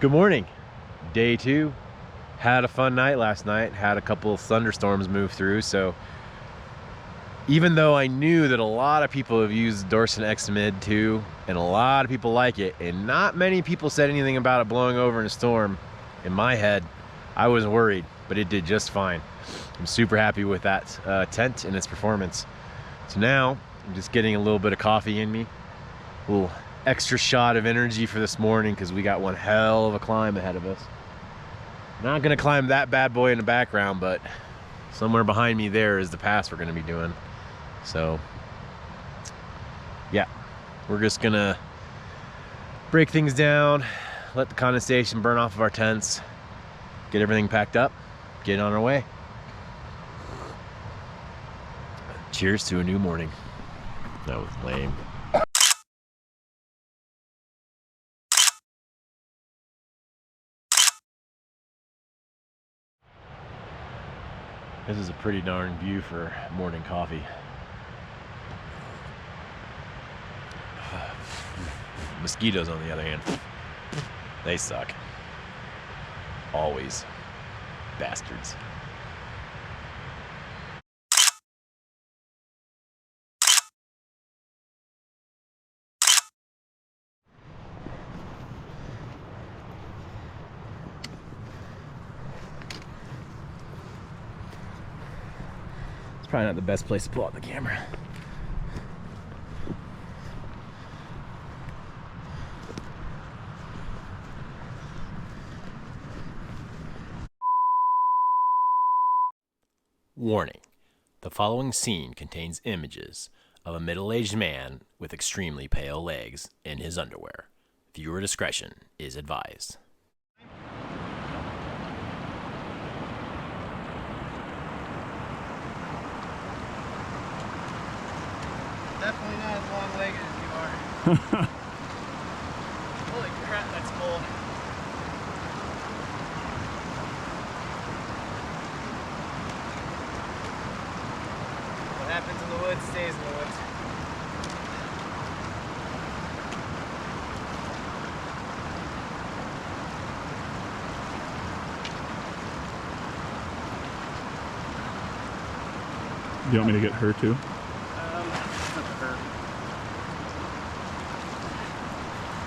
Good morning. Day 2. Had a fun night last night. Had a couple of thunderstorms move through, so even though I knew that a lot of people have used Dorson X Mid 2 and a lot of people like it, and not many people said anything about it blowing over in a storm, in my head I was worried, but it did just fine. I'm super happy with that tent and its performance. So now I'm just getting a little bit of coffee in me, a little extra shot of energy for this morning because we got one hell of a climb ahead of us. Not gonna climb that bad boy in the background, but somewhere behind me there is the pass we're gonna be doing. So yeah, we're just gonna break things down, let the condensation burn off of our tents, get everything packed up, get on our way. Cheers to a new morning. That was lame. This is a pretty darn view for morning coffee. Mosquitoes, on the other hand, they suck. Always. Bastards. Probably not the best place to pull out the camera. Warning. The following scene contains images of a middle-aged man with extremely pale legs in his underwear. Viewer discretion is advised. Definitely not as long-legged as you are. Holy crap, that's cold. What happens in the woods stays in the woods. You want me to get her too?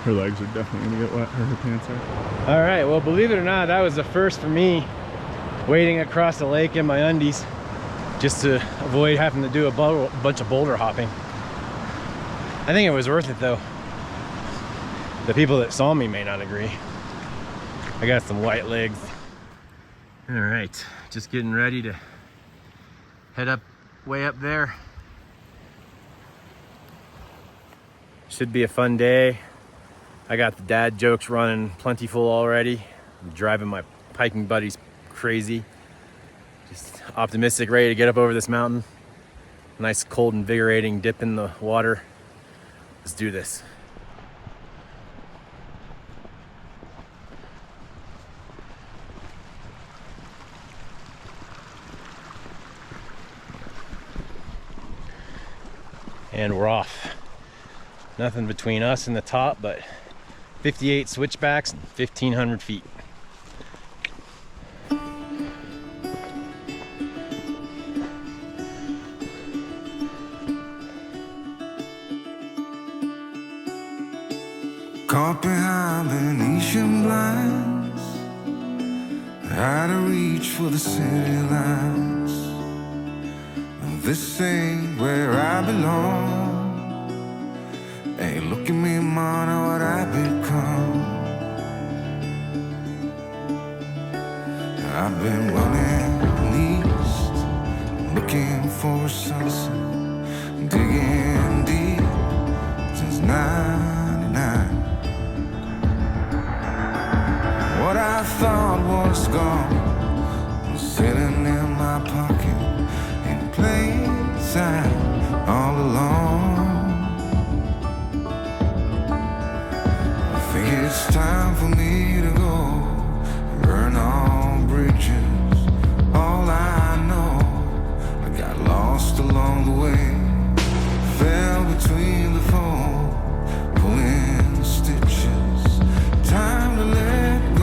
Her legs are definitely gonna get wet, her pants are. All right, well, believe it or not, that was the first for me wading across the lake in my undies just to avoid having to do a bunch of boulder hopping. I think it was worth it though. The people that saw me may not agree. I got some white legs. All right, just getting ready to head up, way up there. Should be a fun day. I got the dad jokes running plentiful already. I'm driving my hiking buddies crazy. Just optimistic, ready to get up over this mountain. Nice, cold, invigorating dip in the water. Let's do this. And we're off. Nothing between us and the top, but 58 switchbacks and 1,500 feet. Caught behind Venetian blinds, out of reach for the city lights. This ain't where I belong. Hey, look at me, man, what I've become. I've been running east, looking for a sunset, digging deep since '99. What I thought was gone was sitting in my pocket in plain sight all along. It's time for me to go, burn all bridges. All I know, I got lost along the way, fell between the foam, pulling stitches. Time to let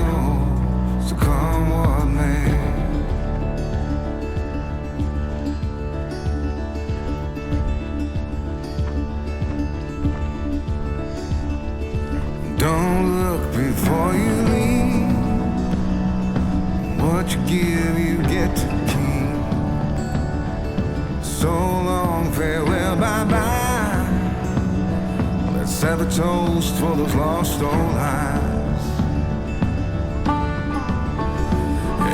farewell, bye-bye. Let's have a toast for those lost old eyes.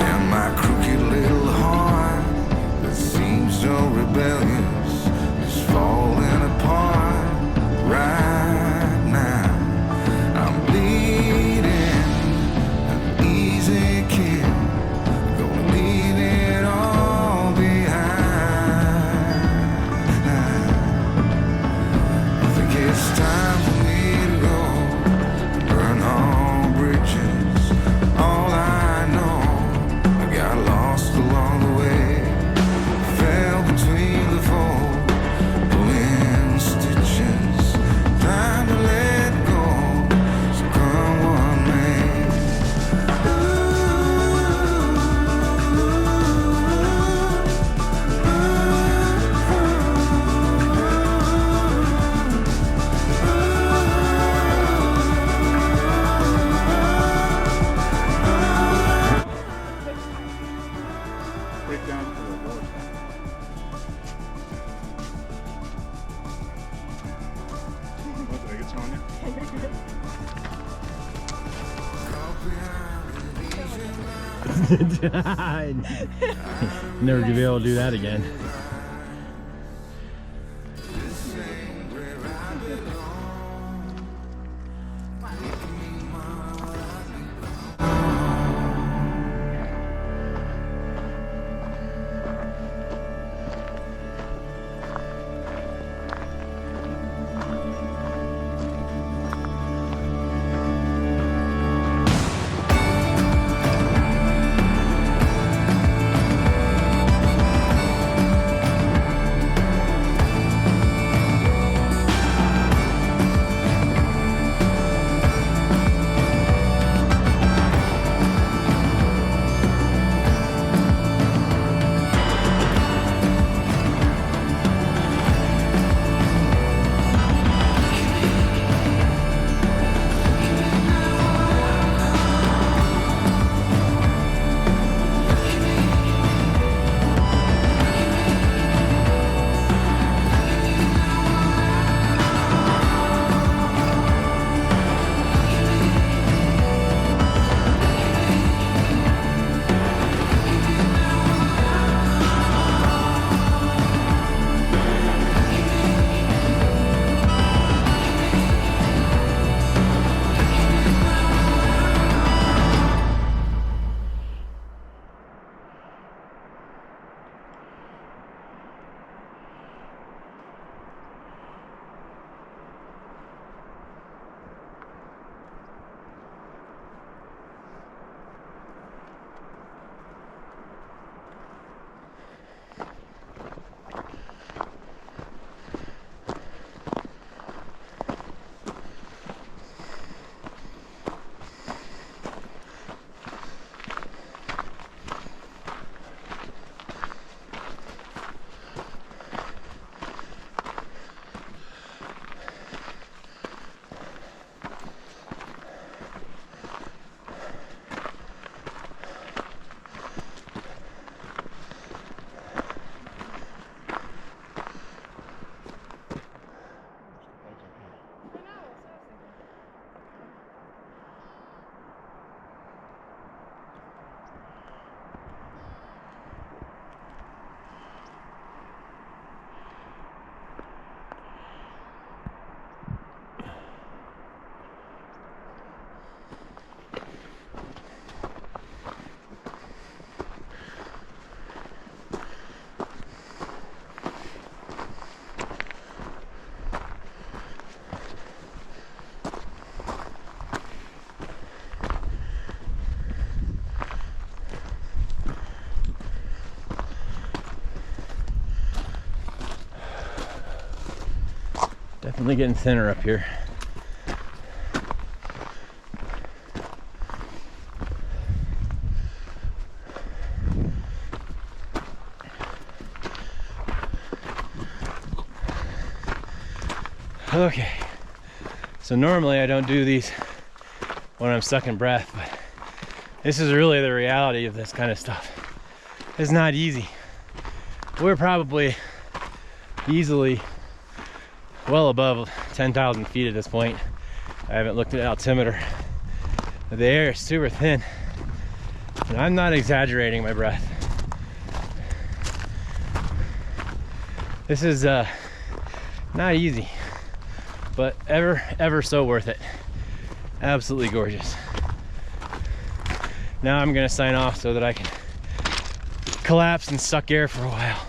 And my crooked little heart that seems so rebellious is falling apart right now. I'm bleeding, an easy kill, gonna leave it all behind. I think it's time for me to go, burn all bridges. All I know, I got lost along the way, fell between the fold, pulling stitches. Time to let go, so come what may. Break down to the lower side. What, did I get some on you? Never gonna be able to do that again. Definitely getting thinner up here. Okay, so normally I don't do these when I'm stuck in breath, but this is really the reality of this kind of stuff. It's not easy. We're probably easily well above 10,000 feet at this point. I haven't looked at altimeter. The air is super thin, and I'm not exaggerating my breath. This is not easy, but ever so worth it. Absolutely gorgeous. Now I'm gonna sign off so that I can collapse and suck air for a while.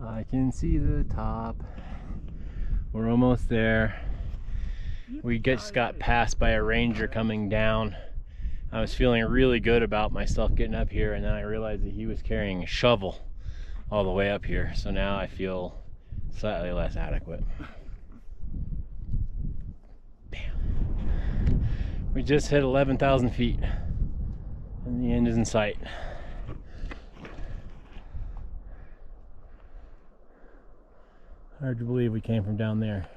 I can see the top. We're almost there. We just got passed by a ranger coming down. I was feeling really good about myself getting up here, and then I realized that he was carrying a shovel all the way up here. So now I feel slightly less adequate. Bam. We just hit 11,000 feet, and the end is in sight. Hard to believe we came from down there.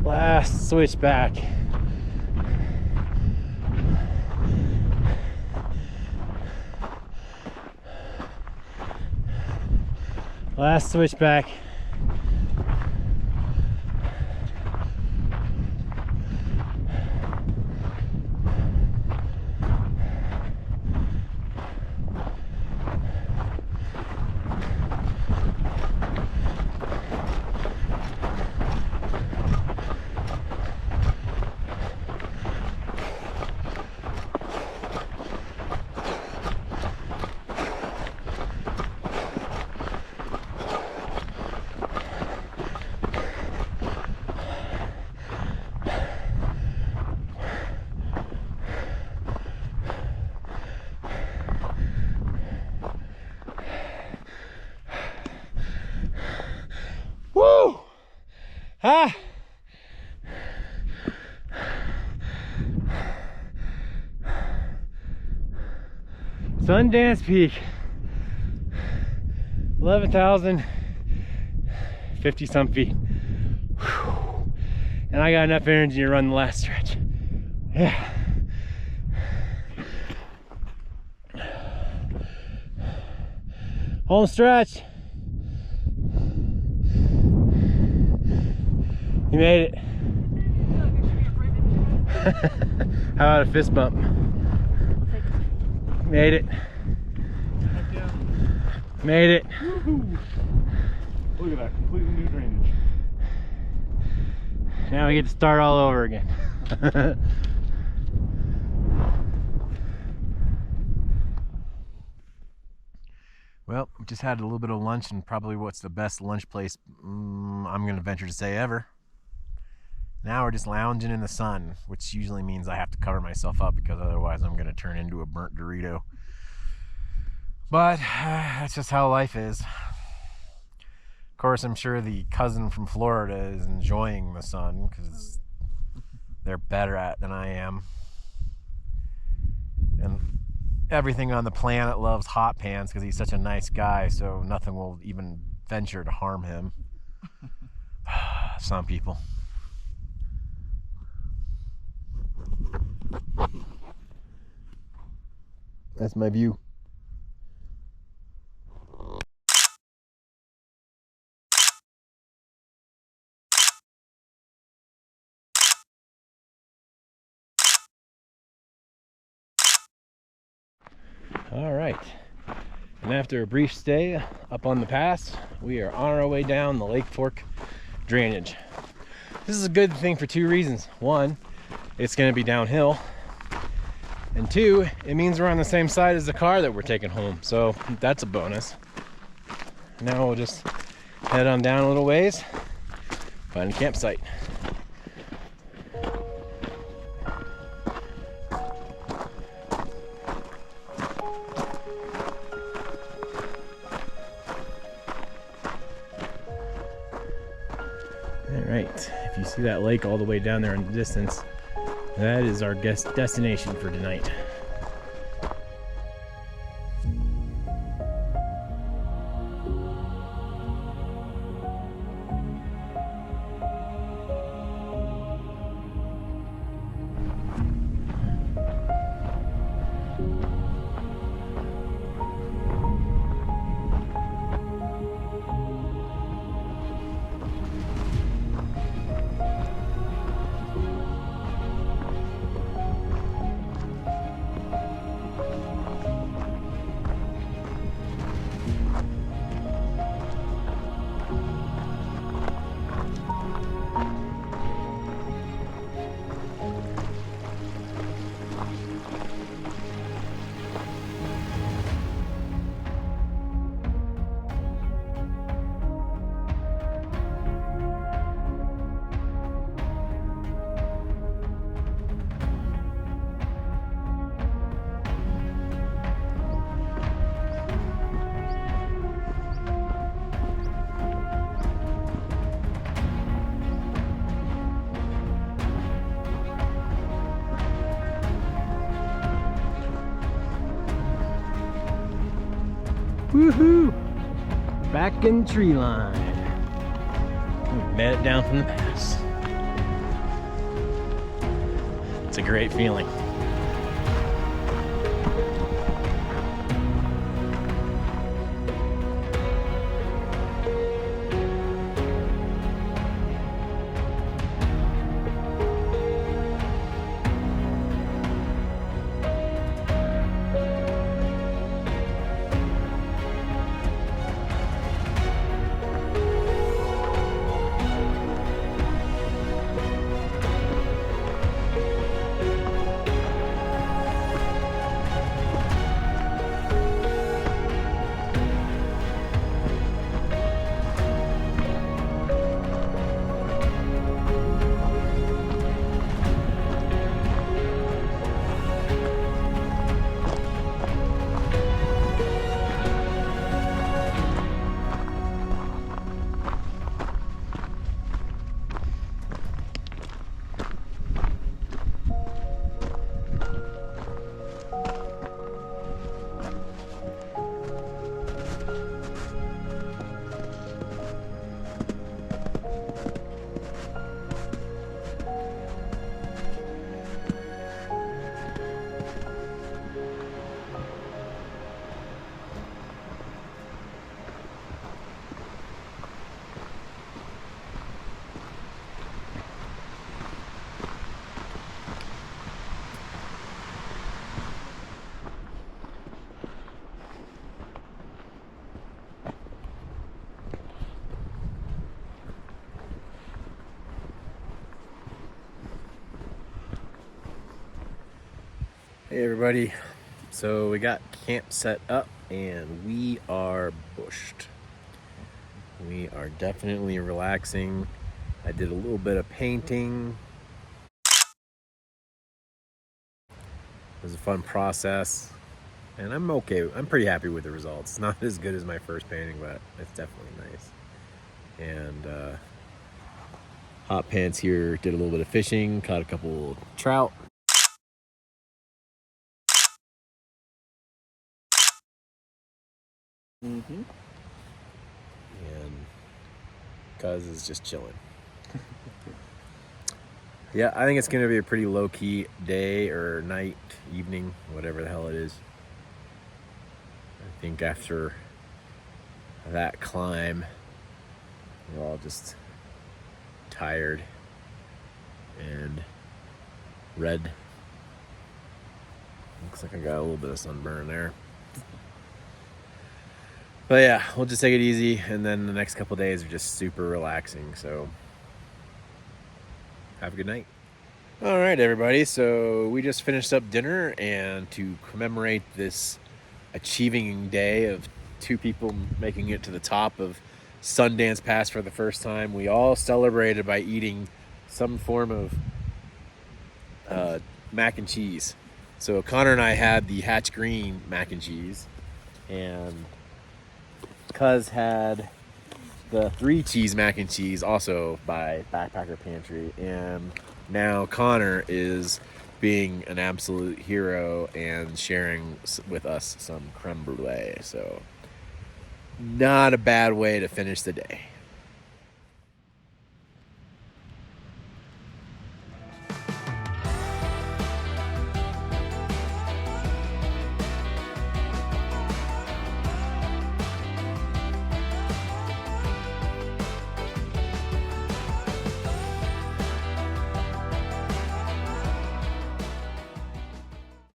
Last switchback. Last switchback. Woo! Ah! Sundance Peak, 11,050 some feet. Whew. And I got enough energy to run the last stretch. Yeah. Home stretch. You made it. How about a fist bump? Made it. Heck yeah. Made it. Woohoo! Look at that, completely new drainage. Now we get to start all over again. Well, just had a little bit of lunch and probably what's the best lunch place I'm going to venture to say ever. Now we're just lounging in the sun, which usually means I have to cover myself up because otherwise I'm going to turn into a burnt Dorito. But that's just how life is. Of course, I'm sure the cousin from Florida is enjoying the sun because they're better at it than I am. And everything on the planet loves hot pants because he's such a nice guy, so nothing will even venture to harm him. Some people. That's my view. All right, and after a brief stay up on the pass, we are on our way down the Lake Fork drainage. This is a good thing for two reasons. One, it's going to be downhill, and two, it means we're on the same side as the car that we're taking home, so that's a bonus. Now we'll just head on down a little ways, find a campsite. Alright, if you see that lake all the way down there in the distance, that is our destination for tonight. Woohoo! Back in the tree line. We made it down from the pass. It's a great feeling. Hey everybody, so we got camp set up and we are bushed. We are definitely relaxing. I did a little bit of painting. It was a fun process and I'm okay. I'm pretty happy with the results. It's not as good as my first painting, but it's definitely nice. And Hot Pants here did a little bit of fishing, caught a couple trout. And Cuz is just chilling. Yeah, I think it's gonna be a pretty low-key day or night, evening, whatever the hell it is. I think after that climb, we're all just tired and red. Looks like I got a little bit of sunburn there. But yeah, we'll just take it easy, and then the next couple days are just super relaxing, so have a good night. All right, everybody, so we just finished up dinner, and to commemorate this achieving day of 2 people making it to the top of Sundance Pass for the first time, we all celebrated by eating some form of mac and cheese. So Connor and I had the Hatch Green mac and cheese, and Cuz had the 3 cheese mac and cheese, also by Backpacker Pantry, and now Connor is being an absolute hero and sharing with us some creme brulee. So not a bad way to finish the day.